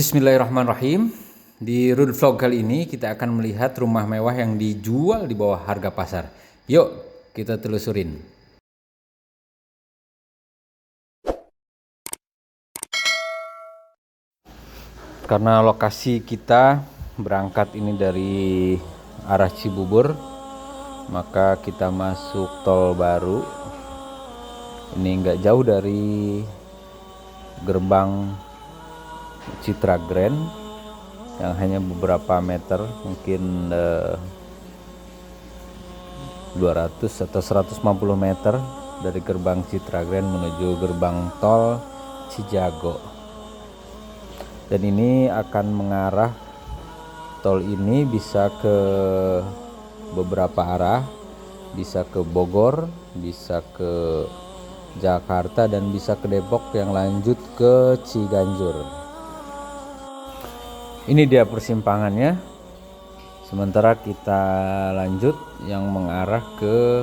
Bismillahirrahmanirrahim. Di Run Vlog kali ini kita akan melihat rumah mewah yang dijual di bawah harga pasar. Yuk kita telusurin. Karena lokasi kita berangkat ini dari arah Cibubur, maka kita masuk tol baru. Ini nggak jauh dari gerbang Citra Grand yang hanya beberapa meter, mungkin 200 atau 150 meter dari gerbang Citra Grand menuju gerbang tol Cijago. Dan ini akan mengarah, tol ini bisa ke beberapa arah, bisa ke Bogor, bisa ke Jakarta, dan bisa ke Depok yang lanjut ke Ciganjur. Ini dia persimpangannya. Sementara kita lanjut yang mengarah ke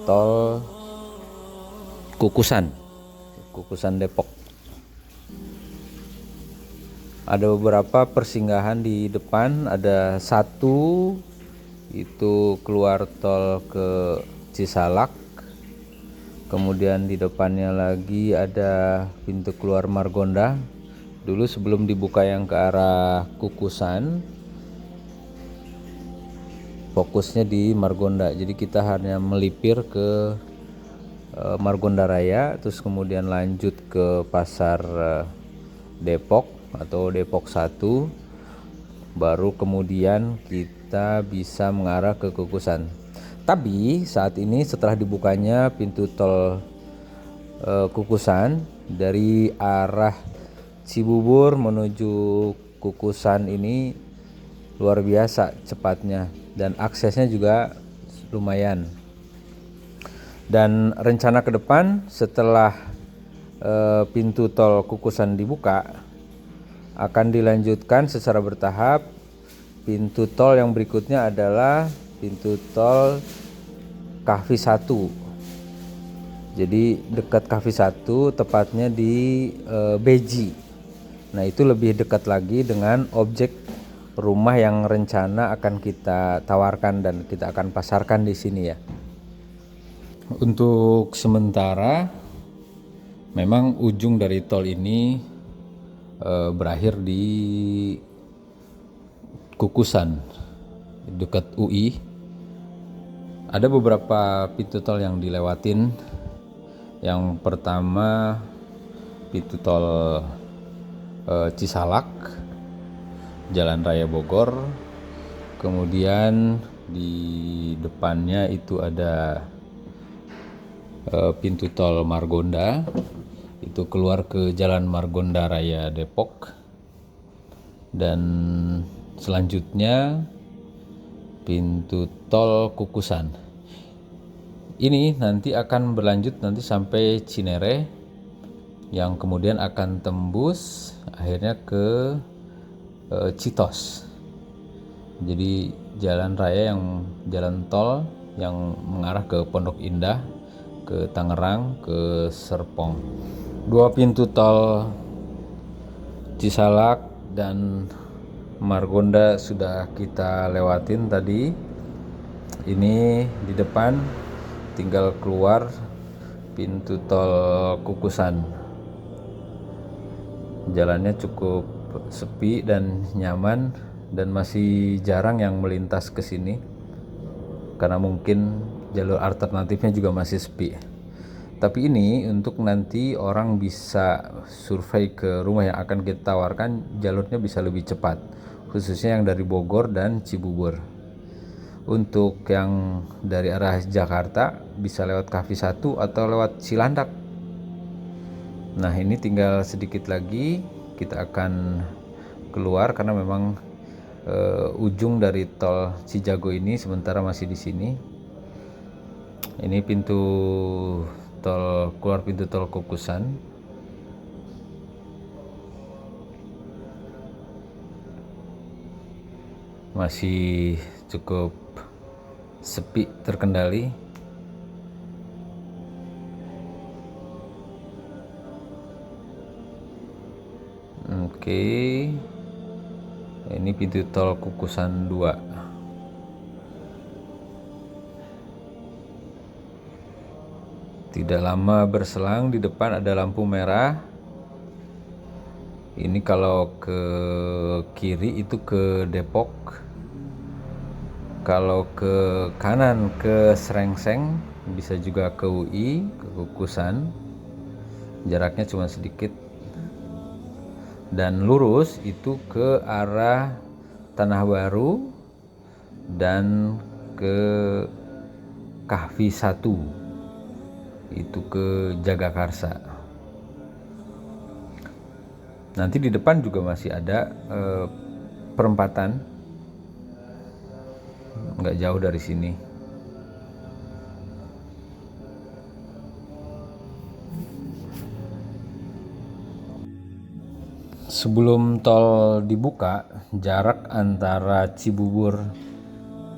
tol Kukusan Depok. Ada beberapa persinggahan di depan, ada satu itu keluar tol ke Cisalak. Kemudian di depannya lagi ada pintu keluar Margonda. Dulu sebelum dibuka yang ke arah Kukusan, fokusnya di Margonda. Jadi kita hanya melipir ke Margonda Raya, terus kemudian lanjut ke pasar Depok atau Depok 1, baru kemudian kita bisa mengarah ke Kukusan. Tapi saat ini setelah dibukanya pintu tol Kukusan dari arah Cibubur menuju Kukusan ini luar biasa cepatnya, dan aksesnya juga lumayan. Dan rencana ke depan setelah pintu tol Kukusan dibuka, akan dilanjutkan secara bertahap. Pintu tol yang berikutnya adalah pintu tol Kahvi 1. Jadi dekat Kahvi 1, tepatnya di Beji. Nah, itu lebih dekat lagi dengan objek rumah yang rencana akan kita tawarkan dan kita akan pasarkan di sini ya. Untuk sementara memang ujung dari tol ini berakhir di Kukusan dekat UI. Ada beberapa pintu tol yang dilewatin. Yang pertama pintu tol Cisalak, Jalan Raya Bogor. Kemudian di depannya itu ada pintu tol Margonda, itu keluar ke Jalan Margonda Raya Depok. Dan selanjutnya pintu tol Kukusan. Ini nanti akan berlanjut nanti sampai Cinere, yang kemudian akan tembus akhirnya ke Citos. Jadi jalan tol yang mengarah ke Pondok Indah, ke Tangerang, ke Serpong. Dua pintu tol Cisalak dan Margonda sudah kita lewatin tadi. Ini di depan tinggal keluar pintu tol Kukusan. Jalannya cukup sepi dan nyaman, dan masih jarang yang melintas ke sini karena mungkin jalur alternatifnya juga masih sepi. Tapi ini untuk nanti orang bisa survei ke rumah yang akan kita tawarkan, jalurnya bisa lebih cepat, khususnya yang dari Bogor dan Cibubur. Untuk yang dari arah Jakarta bisa lewat Kahvi 1 atau lewat Cilandak. Nah, ini tinggal sedikit lagi kita akan keluar karena memang ujung dari tol Cijago ini sementara masih di sini. Ini pintu tol, keluar pintu tol Kukusan. Masih cukup sepi, terkendali. Oke. Oke, ini pintu tol Kukusan 2. Tidak lama berselang di depan ada lampu merah. Ini kalau ke kiri itu ke Depok. Kalau ke kanan ke Srengseng, bisa juga ke UI, ke Kukusan. Jaraknya cuma sedikit. Dan lurus itu ke arah Tanah Baru dan ke Kahvi 1, itu ke Jagakarsa. Nanti di depan juga masih ada perempatan, nggak jauh dari sini. Sebelum tol dibuka, jarak antara Cibubur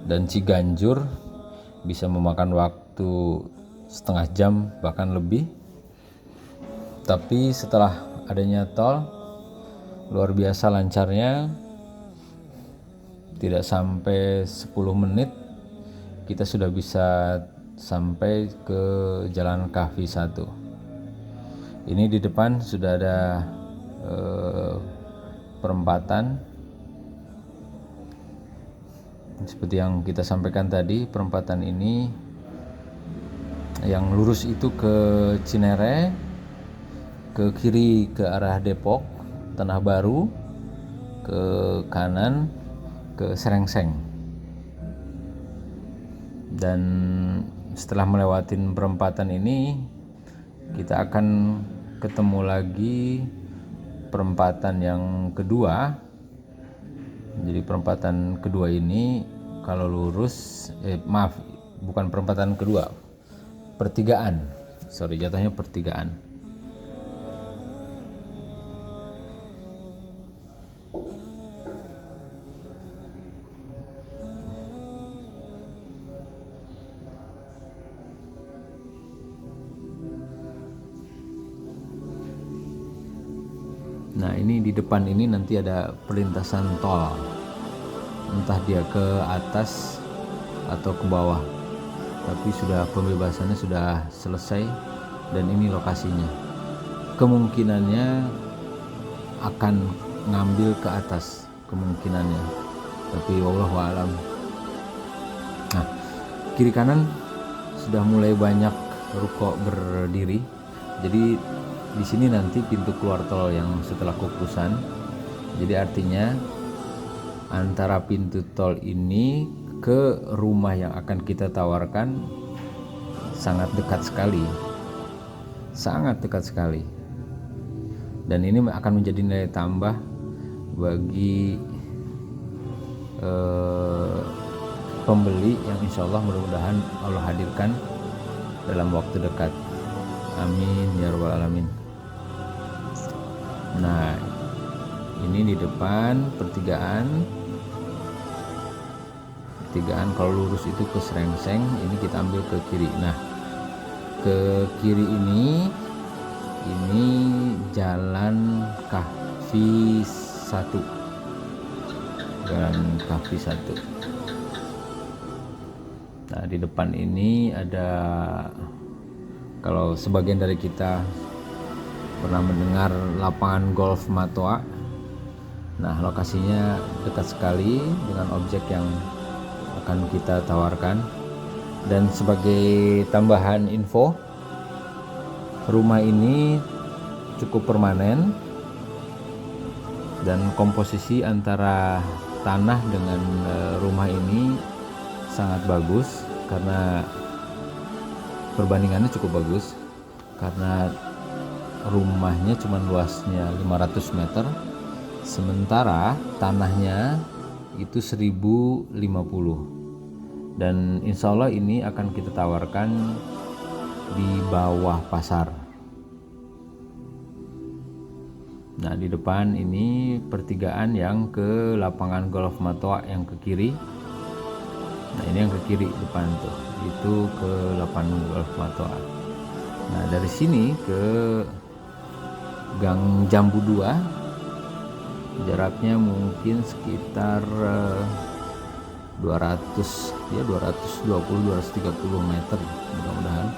dan Ciganjur bisa memakan waktu setengah jam bahkan lebih. Tapi setelah adanya tol, luar biasa lancarnya. Tidak sampai 10 menit kita sudah bisa sampai ke Jalan Kahvi 1. Ini di depan sudah ada perempatan. Seperti yang kita sampaikan tadi, perempatan ini yang lurus itu ke Cinere, ke kiri ke arah Depok, Tanah Baru, ke kanan ke Srengseng. Dan setelah melewati perempatan ini, kita akan ketemu lagi perempatan yang kedua. Jadi perempatan kedua ini kalau lurus, bukan perempatan kedua, pertigaan. Jatuhnya pertigaan. Nah, ini di depan ini nanti ada perlintasan tol, entah dia ke atas atau ke bawah, tapi pembebasannya sudah selesai dan ini lokasinya. Kemungkinannya akan ngambil ke atas, kemungkinannya, tapi wallahu a'lam. Nah, kiri kanan sudah mulai banyak ruko berdiri. Jadi di sini nanti pintu keluar tol yang setelah Kukusan. Jadi artinya antara pintu tol ini ke rumah yang akan kita tawarkan sangat dekat sekali. Sangat dekat sekali. Dan ini akan menjadi nilai tambah bagi pembeli yang insya Allah mudah-mudahan Allah hadirkan dalam waktu dekat. Amin ya rabbal alamin. Nah, ini di depan pertigaan kalau lurus itu ke Srengseng, ini kita ambil ke kiri. Nah, ke kiri ini Jalan Kahvi 1. Jalan Kahvi 1. Nah, di depan ini ada, kalau sebagian dari kita pernah mendengar lapangan golf Matoa. Nah, lokasinya dekat sekali dengan objek yang akan kita tawarkan. Dan sebagai tambahan info, rumah ini cukup permanen dan komposisi antara tanah dengan rumah ini sangat bagus, karena perbandingannya cukup bagus, karena rumahnya cuma luasnya 500 meter, sementara tanahnya itu 1050. Dan insya Allah ini akan kita tawarkan di bawah pasar. Nah, di depan ini pertigaan yang ke lapangan golf Matoa yang ke kiri. Nah, ini yang ke kiri depan tuh, itu ke lapangan golf Matoa. Nah, dari sini ke Gang Jambu 2 jaraknya mungkin sekitar 220-230 meter mudah-mudahan.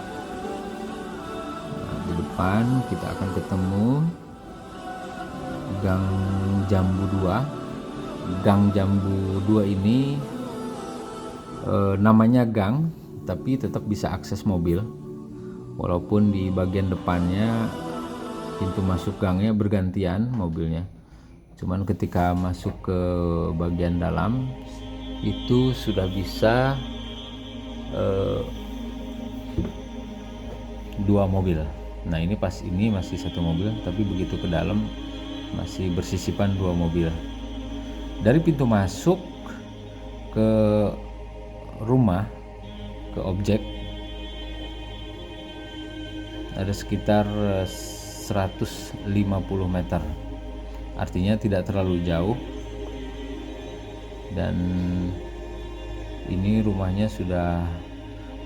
Nah, di depan kita akan ketemu Gang Jambu 2. Gang Jambu 2 ini namanya gang, tapi tetap bisa akses mobil, walaupun di bagian depannya pintu masuk gangnya bergantian mobilnya. Cuman ketika masuk ke bagian dalam itu sudah bisa 2 mobil. Nah ini pas ini masih 1 mobil, tapi begitu ke dalam masih bersisipan 2 mobil. Dari pintu masuk ke rumah, ke objek, ada sekitar 150 meter. Artinya tidak terlalu jauh, dan ini rumahnya sudah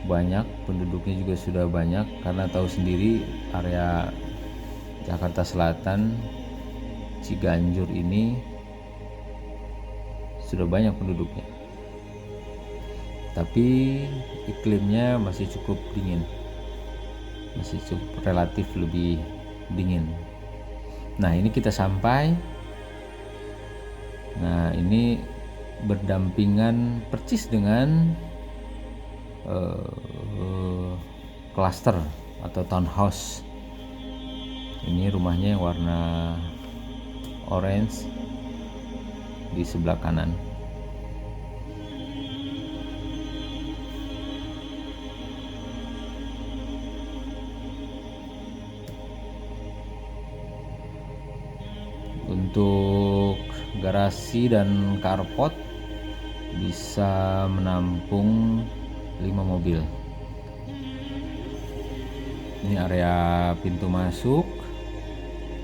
banyak, penduduknya juga sudah banyak, karena tahu sendiri area Jakarta Selatan, Ciganjur ini sudah banyak penduduknya, tapi iklimnya masih cukup dingin, masih cukup relatif lebih dingin. Nah ini kita sampai. Nah ini berdampingan percis dengan klaster atau townhouse. Ini rumahnya yang warna orange di sebelah kanan. Untuk garasi dan carport bisa menampung 5 mobil. Ini area pintu masuk,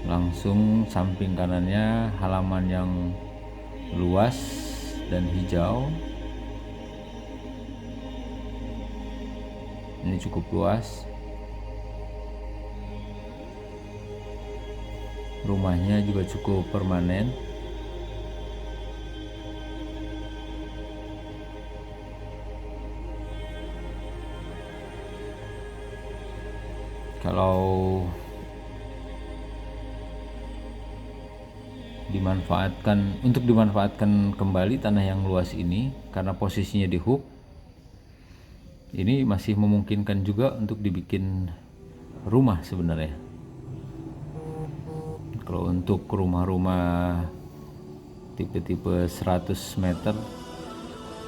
langsung samping kanannya halaman yang luas dan hijau. Ini cukup luas. Rumahnya juga cukup permanen. Kalau dimanfaatkan kembali tanah yang luas ini, karena posisinya di hook, ini masih memungkinkan juga untuk dibikin rumah sebenarnya. Kalau untuk rumah-rumah tipe-tipe 100 meter,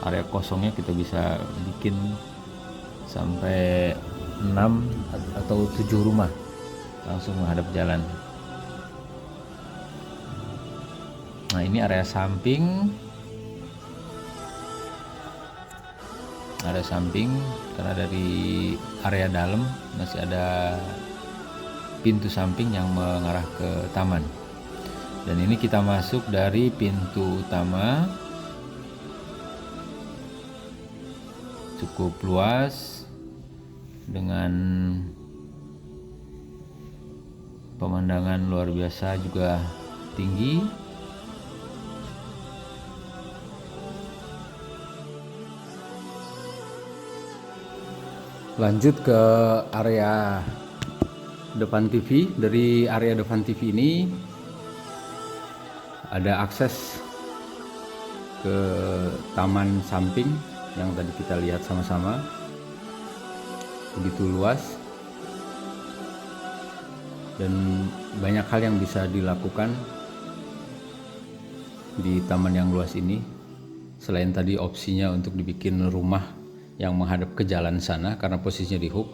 area kosongnya kita bisa bikin sampai 6 atau 7 rumah langsung menghadap jalan. Nah ini area samping. Area samping, karena dari area dalam masih ada pintu samping yang mengarah ke taman. Dan ini kita masuk dari pintu utama, cukup luas dengan pemandangan luar biasa, juga tinggi. Lanjut ke area depan TV. Dari area depan TV ini ada akses ke taman samping yang tadi kita lihat sama-sama. Begitu luas dan banyak hal yang bisa dilakukan di taman yang luas ini. Selain tadi opsinya untuk dibikin rumah yang menghadap ke jalan sana karena posisinya di hook,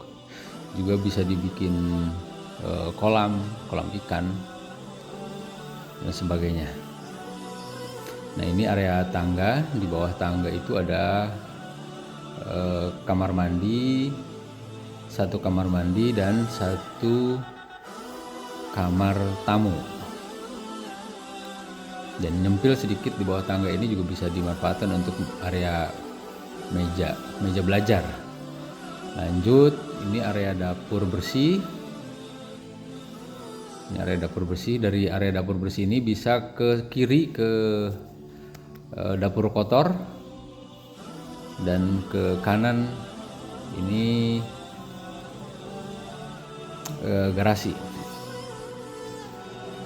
juga bisa dibikin kolam ikan dan sebagainya. Nah ini area tangga. Di bawah tangga itu ada kamar mandi, 1 kamar mandi dan 1 kamar tamu. Dan nyempil sedikit di bawah tangga ini juga bisa dimanfaatkan untuk area meja belajar. Lanjut, ini area dapur bersih. Ini area dapur bersih. Dari area dapur bersih ini bisa ke kiri ke dapur kotor, dan ke kanan ini garasi.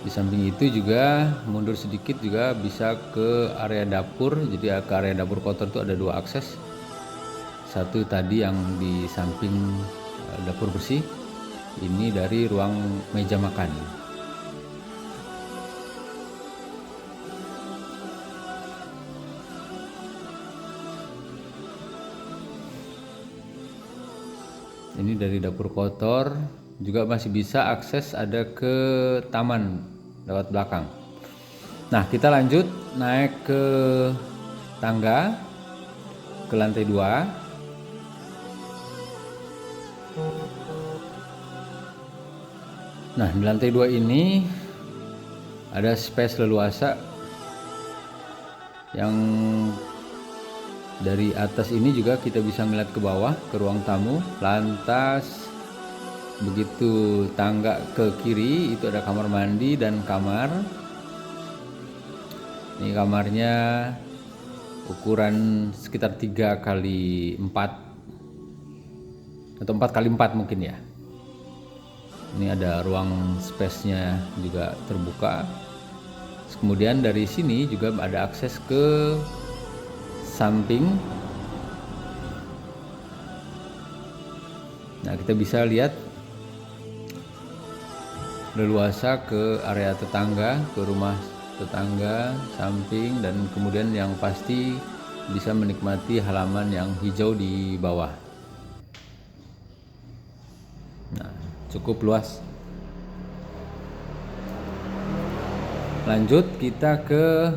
Di samping itu juga mundur sedikit juga bisa ke area dapur. Jadi ke area dapur kotor itu ada 2 akses. Satu tadi yang di samping dapur bersih, ini dari ruang meja makan. Ini dari dapur kotor juga masih bisa akses ada ke taman lewat belakang. Nah, kita lanjut naik ke tangga ke lantai 2. Nah, di lantai 2 ini ada space leluasa yang dari atas ini juga kita bisa melihat ke bawah ke ruang tamu. Lantas begitu tangga ke kiri itu ada kamar mandi dan kamar. Ini kamarnya ukuran sekitar 3 kali 4 atau 4 kali 4 mungkin ya. Ini ada ruang space-nya juga terbuka. Kemudian dari sini juga ada akses ke samping. Nah, kita bisa lihat leluasa ke area tetangga, ke rumah tetangga, samping, dan kemudian yang pasti bisa menikmati halaman yang hijau di bawah. Nah, cukup luas. Lanjut kita ke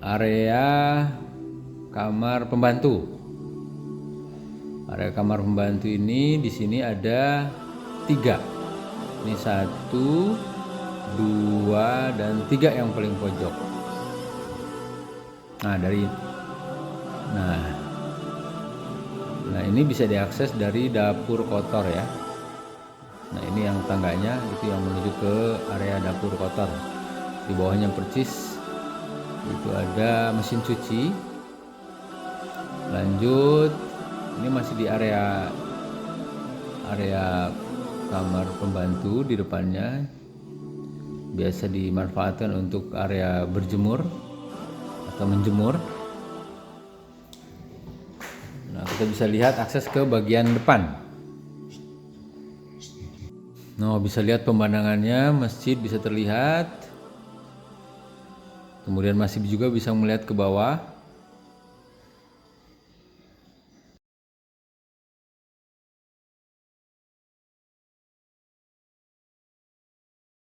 area kamar pembantu. Area kamar pembantu ini di sini ada 3. Ini 1, 2, dan 3 yang paling pojok. Nah ini bisa diakses dari dapur kotor ya. Nah, ini yang tangganya itu yang menuju ke area dapur kotor. Di bawahnya percis itu ada mesin cuci. Lanjut, ini masih di area kamar pembantu. Di depannya biasa dimanfaatkan untuk area berjemur atau menjemur. Nah, kita bisa lihat akses ke bagian depan. Nah, bisa lihat pemandangannya, masjid bisa terlihat. Kemudian masih juga bisa melihat ke bawah.